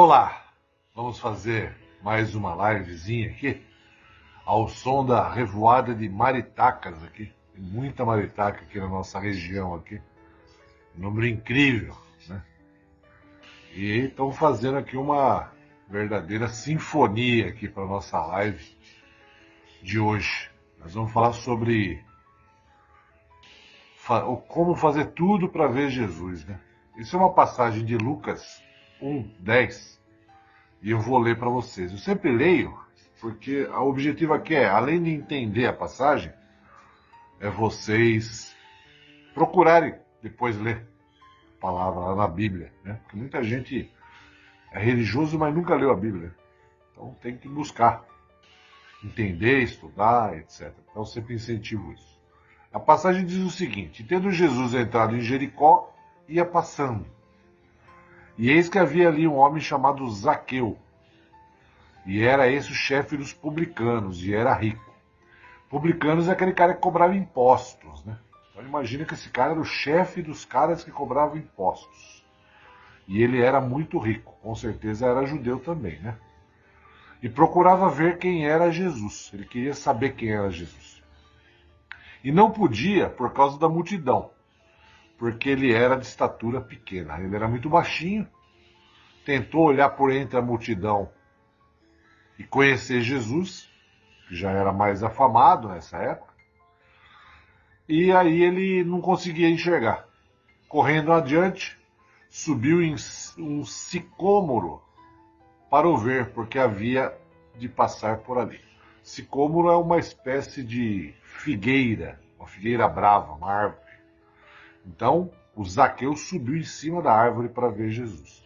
Olá, vamos fazer mais uma livezinha aqui, ao som da revoada de maritacas aqui. Tem muita maritaca aqui na nossa região aqui, um número incrível, né? E estamos fazendo aqui uma verdadeira sinfonia aqui para nossa live de hoje. Nós vamos falar sobre como fazer tudo para ver Jesus, né? Isso é uma passagem de Lucas 1:10 e eu vou ler para vocês. Eu sempre leio porque o objetivo aqui é, além de entender a passagem, é vocês procurarem depois ler a palavra lá na Bíblia, né? Porque muita gente é religioso, mas nunca leu a Bíblia. Então tem que buscar, entender, estudar, etc. Então eu sempre incentivo isso. A passagem diz o seguinte: tendo Jesus entrado em Jericó, ia passando. E eis que havia ali um homem chamado Zaqueu. E era esse o chefe dos publicanos, e era rico. Publicanos é aquele cara que cobrava impostos, né? Então imagina que esse cara era o chefe dos caras que cobravam impostos. E ele era muito rico, com certeza era judeu também, né? E procurava ver quem era Jesus. Ele queria saber quem era Jesus. E não podia por causa da multidão, porque ele era de estatura pequena. Ele era muito baixinho, tentou olhar por entre a multidão e conhecer Jesus, que já era mais afamado nessa época, e aí ele não conseguia enxergar. Correndo adiante, subiu em um sicômoro para o ver, porque havia de passar por ali. Sicômoro é uma espécie de figueira, uma figueira brava, uma árvore. Então, o Zaqueu subiu em cima da árvore para ver Jesus.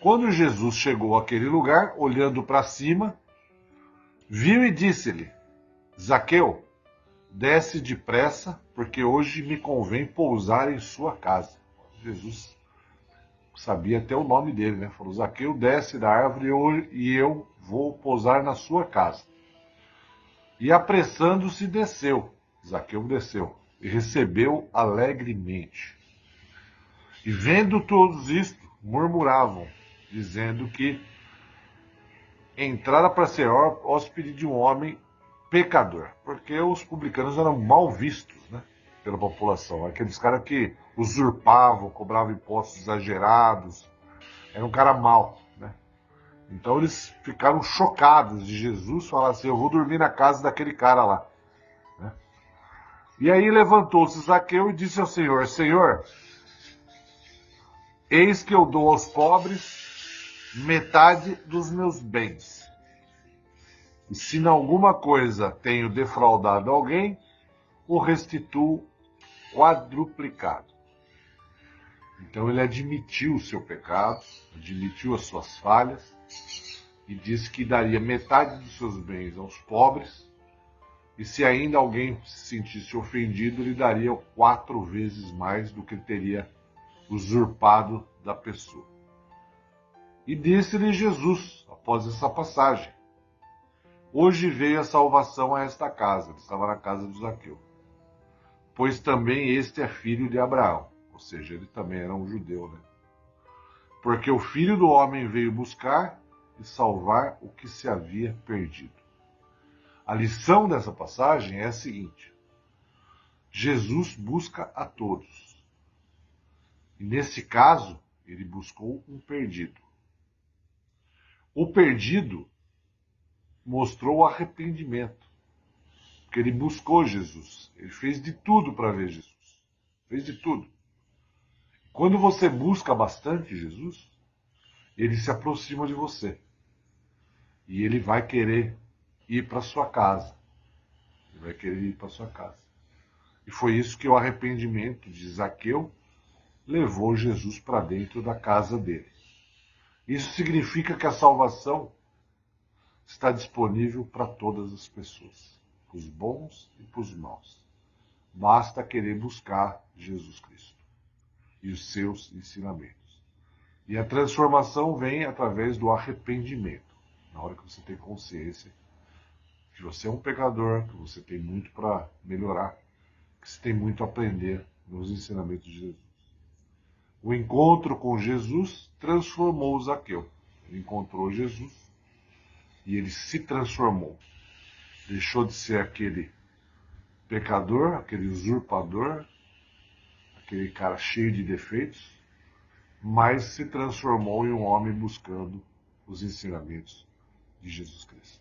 Quando Jesus chegou àquele lugar, olhando para cima, viu e disse-lhe: Zaqueu, desce depressa, porque hoje me convém pousar em sua casa. Jesus sabia até o nome dele, né? Falou: Zaqueu, desce da árvore e eu vou pousar na sua casa. E apressando-se, desceu. Zaqueu desceu e recebeu alegremente. E vendo todos isto, murmuravam, dizendo que entrara para ser hóspede de um homem pecador, porque os publicanos eram mal vistos, né, pela população. Aqueles caras que usurpavam, cobravam impostos exagerados, era um cara mau, né? Então eles ficaram chocados de Jesus, falaram assim: eu vou dormir na casa daquele cara lá, né? E aí levantou-se Zaqueu e disse ao Senhor: Senhor, eis que eu dou aos pobres metade dos meus bens. E se em alguma coisa tenho defraudado alguém, o restituo quadruplicado. Então ele admitiu o seu pecado, admitiu as suas falhas, e disse que daria metade dos seus bens aos pobres, e se ainda alguém se sentisse ofendido, ele daria 4 vezes mais do que ele teria usurpado da pessoa. E disse-lhe Jesus, após essa passagem: hoje veio a salvação a esta casa. Ele estava na casa de Zaqueu. Pois também este é filho de Abraão. Ou seja, ele também era um judeu, né? Porque o Filho do Homem veio buscar e salvar o que se havia perdido. A lição dessa passagem é a seguinte: Jesus busca a todos. E nesse caso, ele buscou um perdido. O perdido mostrou arrependimento, porque ele buscou Jesus. Ele fez de tudo para ver Jesus. Fez de tudo. Quando você busca bastante Jesus, ele se aproxima de você. E ele vai querer ir para sua casa. Ele vai querer ir para sua casa. E foi isso que o arrependimento de Zaqueu levou Jesus para dentro da casa dele. Isso significa que a salvação está disponível para todas as pessoas, para os bons e para os maus. Basta querer buscar Jesus Cristo e os seus ensinamentos. E a transformação vem através do arrependimento. Na hora que você tem consciência que você é um pecador, que você tem muito para melhorar, que você tem muito a aprender nos ensinamentos de Jesus. O encontro com Jesus transformou Zaqueu. encontrou Jesus e ele se transformou. Deixou de ser aquele pecador, aquele usurpador, aquele cara cheio de defeitos, mas se transformou em um homem buscando os ensinamentos de Jesus Cristo.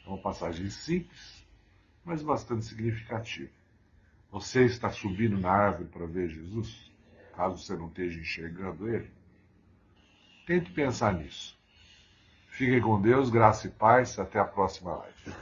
É uma passagem simples, mas bastante significativa. Você está subindo na árvore para ver Jesus? Caso você não esteja enxergando ele, tente pensar nisso. Fiquem com Deus, graça e paz, até a próxima live.